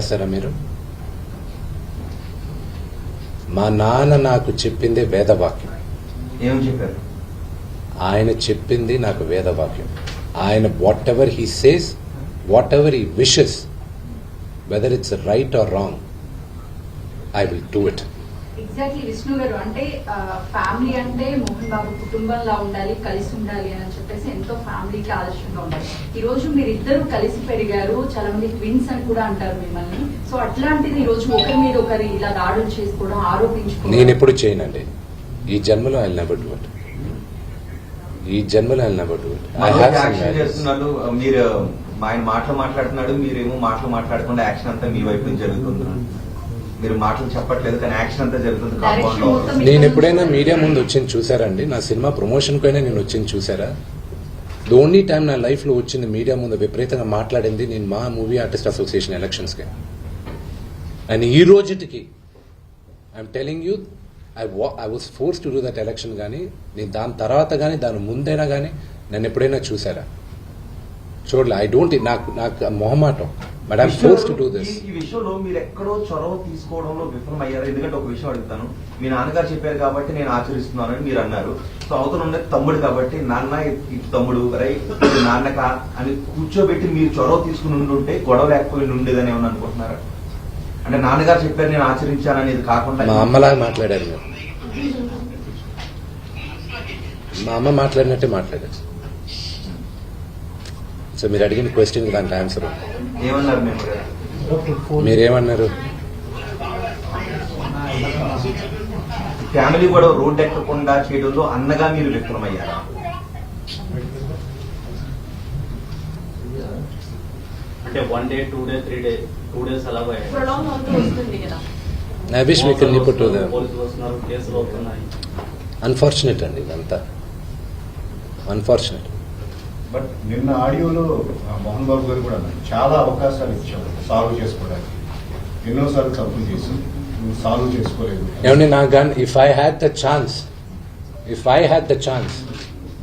చేస్తారా మీరు? మా నాన్న నాకు చెప్పిందే వేదవాక్యం. ఏమని చెప్పారు? ఆయన చెప్పింది నాకు వేదవాక్యం. ఆయన what ever he says, what ever he wishes, whether it's right are wrong, I will do it. Exactly Vishnu గారు, అంటే ఫ్యామిలీ అంటే మోహన్ బాబు కుటుంబంలా ఉండాలి, కలిసి ఉండాలి అని చెప్పేసి ఎంతో ఫ్యామిలీకి ఆదర్శంగా ఉండాలి. ఈ రోజు మీరిద్దరు కలిసి పెరిగారు, చాలా మంది ట్విన్స్ అని కూడా అంటారు మిమ్మల్ని. సో అట్లాంటిది ఈ రోజు ఒకరి మీద ఒకరి ఇలా దాడులు చేసుకోవడం, ఆరోపించుకోవడం నేను ఎప్పుడు చేయనండి. ఈ జన్మలో ఐ నెవర్ డూ ఇట్. ఈ జన్మలో ఐ నెవర్ డూ ఇట్. చేస్తున్నారు మీరు, ఆయన మాటలు మాట్లాడుతున్నాడు, మీరేమో మాటలు మాట్లాడకుండా యాక్షన్ అంతా మీ వైపు నుంచి జరుగుతుంది. మీరు మాటలు చెప్పట్లేదు కానీ యాక్షన్ అంతా జరుగుతుంది. నేను ఎప్పుడైనా మీడియా ముందు వచ్చింది చూసారండి? నా సినిమా ప్రమోషన్ పైన నేను వచ్చింది చూసారా? ది ఓన్లీ టైం నా లైఫ్ లో వచ్చింది మీడియా ముందు విపరీతంగా మాట్లాడింది నేను మా మూవీ ఆర్టిస్ట్ అసోసియేషన్ ఎలక్షన్స్ కి. అండ్ ఈ రోజుకి I'm telling you, I was force to do that election. కానీ నేను దాని తర్వాత కానీ దాని ముందైనా కానీ నన్ను ఎప్పుడైనా చూసారా? చూడలే. ఐ డోంట్, నాకు మొహమాటం. But I'm force to do this. ఈ విషయంలో మీరు ఎక్కడో చొరవ తీసుకోవడంలో విఫలం అయ్యారు. ఎందుకంటే ఒక విషయం అడుగుతాను, మీ నాన్నగారు చెప్పారు కాబట్టి నేను ఆచరిస్తున్నానని మీరు అన్నారు. సో అవతల ఉన్నది తమ్ముడు కాబట్టి నాన్న ఇటు తమ్ముడు నాన్నక అని కూర్చోబెట్టి మీరు చొరవ తీసుకుని ఉండుంటే గొడవ లేకపోయి ఉండేదని ఏమన్నా అనుకుంటున్నారా? అంటే నాన్నగారు చెప్పారు నేను ఆచరించాననేది కాకుండా మా అమ్మలాగా మాట్లాడారు మీరు. మా అమ్మ మాట్లాడినట్టే మాట్లాడారు. సో మీరు అడిగిన క్వశ్చన్ దానికి ఆన్సర్ ఏమన్నారు? మీరేమన్నారు? ఫ్యామిలీ కూడా రోడ్డు ఎక్కకుండా చేయడంలో అన్నగా మీరు విఫలమయ్యారా? అంటే 1 day 2 days 3 days 2 days అలా I wish we can put to the కేసులు అవుతున్నాయి. అన్ఫార్చునేట్ అండి ఇదంతా, అన్ఫార్చునేట్. బట్ నిన్న ఆడియోలో మోహన్ బాబు గారు కూడా చాలా అవకాశాలు ఇచ్చారు సాల్వ్ చేసుకోవడానికి. ఎన్నోసార్లు తప్పులు చేసి నువ్వు సాల్వ్ చేసుకోలేదు. ఏమండి నాకు కానీ if I had the chance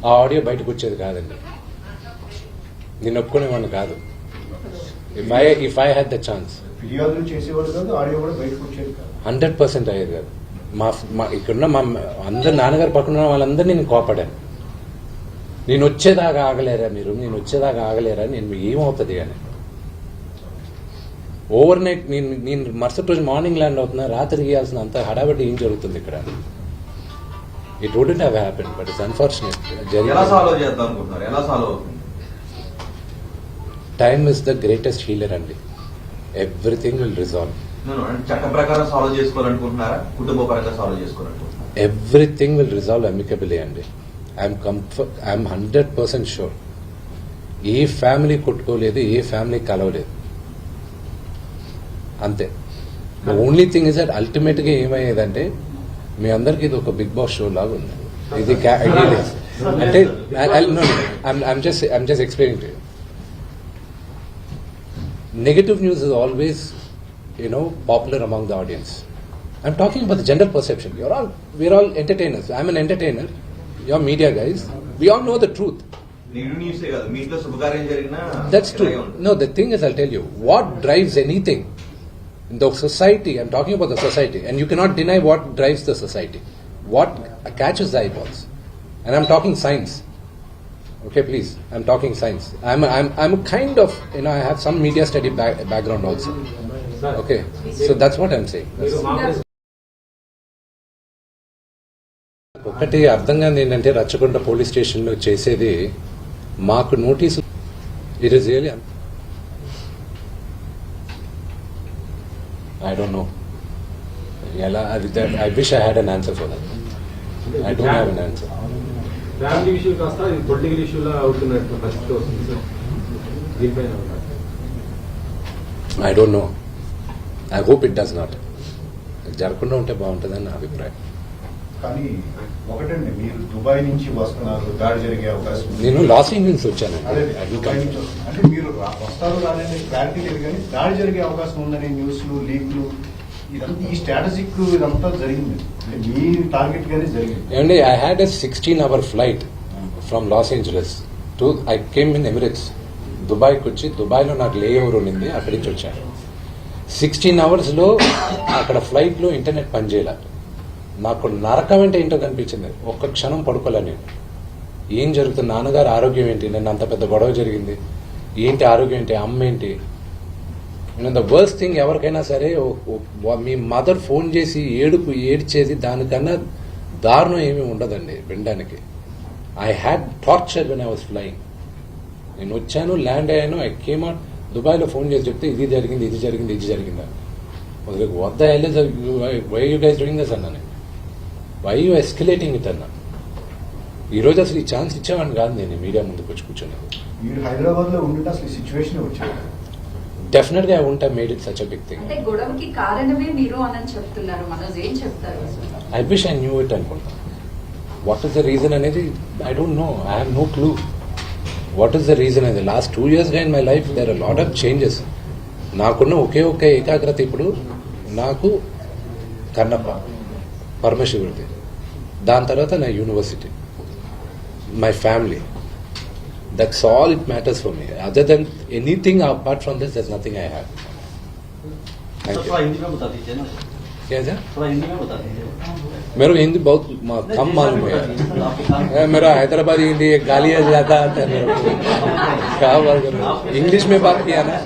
ఆ ఆడియో బయటకు వచ్చేది కాదండి. నేను ఒప్పుకునేవాడిని కాదు. If I had the chance ఫిర్యాదులు చేసేవాడు కాదు, ఆడియో కూడా బయటకు వచ్చేది కాదు. 100% అయ్యేది కాదు. ఇక్కడున్న మా అందరు నాన్నగారు పక్కన ఉన్న వాళ్ళందరినీ నేను కోపడాను. నేను వచ్చేదాకా ఆగలేరా మీరు, నేను వచ్చేదాకా ఆగలేరా, నేను ఏమవుతుంది అని. ఓవర్ నైట్ నేను మరుసటి రోజు మార్నింగ్ ల్యాండ్ అవుతున్నా, రాత్రి గీయాల్సిన అంత హడాబడి ఏం జరుగుతుంది ఇక్కడ. It wouldn't have happen, but it's unfortunate. Time is the greatest healer అండి. Everything will resolve. చట్ట ప్రకారం సాల్వ్ చేసుకోవాలనుకుంటున్నారా, కుటుంబ పరంగా సాల్వ్ చేసుకోవాలనుకుంటున్నారా? ఎవ్రీథింగ్ విల్ రిజాల్వ్ అమికబుల్లీ అండి. I'm 100% sure. ఏ ఫ్యామిలీ కొట్టుకోలేదు, ఏ ఫ్యామిలీ కలవలేదు, అంతే. The only thing is that ultimate గా ఏమయ్యేదంటే మీ అందరికి ఇది ఒక బిగ్ బాస్ షో లాగా ఉంది. ఇది అంటే I'm just explaining to you. Negative news is always popular among the audience. I'm talking about the general perception. we're all entertainers. I'm an entertainer. You're media guys. We all know the truth. That's true. No, the thing is, I'll tell you, what drives anything in the society, I'm talking about the society, and you cannot deny what drives the society. What catches the eyeballs. And I'm talking science. Okay, please. I'm talking science. I'm a kind of, I have some media study background also. Okay. So that's what I'm saying. ఒకటి అర్థం కాదు ఏంటంటే Rachakonda police స్టేషన్లో చేసేది మాకు notice. It is really I don't no ఎలా అది. I wish I had an answer for that. I don't have an answer. Family issue కాస్త పొలిటికల్ ఇష్యూలా అవుతున్నట్టు పరిస్థితి వస్తుంది సార్. దీనిపైన I don't know. I hope it does not. జరగకుండా ఉంటే బాగుంటుందని నా అభిప్రాయం. కానీ ఒకటండి, మీరు దుబాయ్ నుంచి వస్తున్నారు, దాడి జరిగే అవకాశం. నేను లాస్ ఏంజల్స్ వచ్చానండి. అంటే మీరు వస్తారు రాని క్లారిటీ లేదు, కానీ దాడి జరిగే అవకాశం ఉందని న్యూస్లు, లీక్లు, ఇదంతా ఈ స్ట్రాటజిక్ ఇదంతా జరిగింది. మీ టార్గెట్ గానే జరిగింది. ఏమండి, I had a 16-hour flight from Los Angeles to I came in Emirates. దుబాయ్కి వచ్చి దుబాయ్లో నాకు లే ఓవర్ ఉండింది, అక్కడి నుంచి వచ్చాను. 16 అవర్స్లో అక్కడ ఫ్లైట్లో ఇంటర్నెట్ పనిచేయాల. నాకు నరకం అంటే ఏంటో కనిపించింది. ఒక్క క్షణం పడుకోలే నేను. ఏం జరుగుతుంది, నాన్నగారు ఆరోగ్యం ఏంటి, నన్ను అంత పెద్ద గొడవ జరిగింది ఏంటి, ఆరోగ్యం ఏంటి, అమ్మ ఏంటి. ద వర్స్ట్ థింగ్ ఎవరికైనా సరే మీ మదర్ ఫోన్ చేసి ఏడ్చేది దానికన్నా దారుణం ఏమీ ఉండదండి వినడానికి. I had torture when I was flying. నేను వచ్చాను, ల్యాండ్ అయ్యాను, ఐ కేమ్ అవుట్. దుబాయ్లో ఫోన్ చేసి చెప్తే ఇది జరిగింది, ఇది జరిగింది, ఇది జరిగిందా. వద్ద why you guys doing this అన్నా నేను. వై యూ ఎస్కలేటింగ్ ఇట్ అన్నా. ఈరోజు అసలు ఈ ఛాన్స్ ఇచ్చేవాడిని కాదు నేను మీడియా ముందుకు వచ్చి కూర్చున్నాను. మీరు హైదరాబాద్ లో ఉంటే అసలు సిచ్యువేషన్ వచ్చారు. డెఫినెట్గా I won't have made it such a big thing. అంటే గొడవకి కారణమే మీరు అని చెప్తున్నారు. మనోజ్ ఏం చెప్తారు అసలు? I wish I knew it అనుకుంటా. వాట్ ఈస్ ద రీజన్ అనేది I don't know. I have no clue what is the reason అనేది. లాస్ట్ 2 years గా in my life there are lot of changes. నాకున్న ఒకే ఏకాగ్రత ఇప్పుడు నాకు కన్నప్ప, పరమశివుడిది, దాని తర్వాత నా university, my family. That's all it matters for me. Other than anything apart from this, there's nothing I have. Thank sir, you. थोड़ा हिंदी में बता दीजिए ना सर। क्या है? थोड़ा हिंदी में बता दीजिए। मेरे को हिंदी बहुत कम मालूम है. मेरा हैदराबादी हिंदी गालियाँ ज्यादा आता है मेरे को. क्या बात कर रहे हो? इंग्लिश में बात किया ना.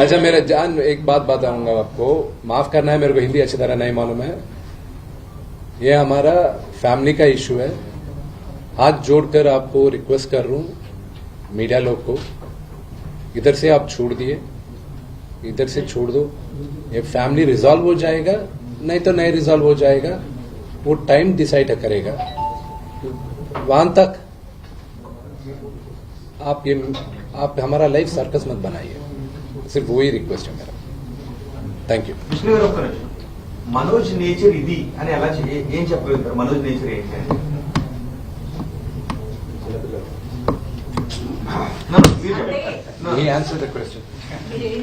अच्छा मेरा जान, एक बात बताऊंगा आपको, माफ करना है, मेरे को हिंदी अच्छी तरह नहीं मालूम है. ये हमारा फैमिली का इशू है. हाथ जोड़कर आपको रिक्वेस्ट कर रहा हूं, मीडिया लोग को, इधर से आप छोड़ दिए, इधर से छोड़ दो. ये फैमिली रिजॉल्व हो जाएगा, नहीं तो नहीं रिजॉल्व हो जाएगा, वो टाइम डिसाइड करेगा. वहां तक आप हमारा लाइफ सर्कस मत बनाइए. सिर्फ वही रिक्वेस्ट है मेरा. Thank you. విష్ణు గారు ఒక్క నిమిషం. మనోజ్ నేచర్ ఇది అని ఎలా ఏం చెప్పగలుగుతారు? మనోజ్ నేచర్ ఏంటి అని? No, no, please. అంటే No. He answered the question. మీరు ఏం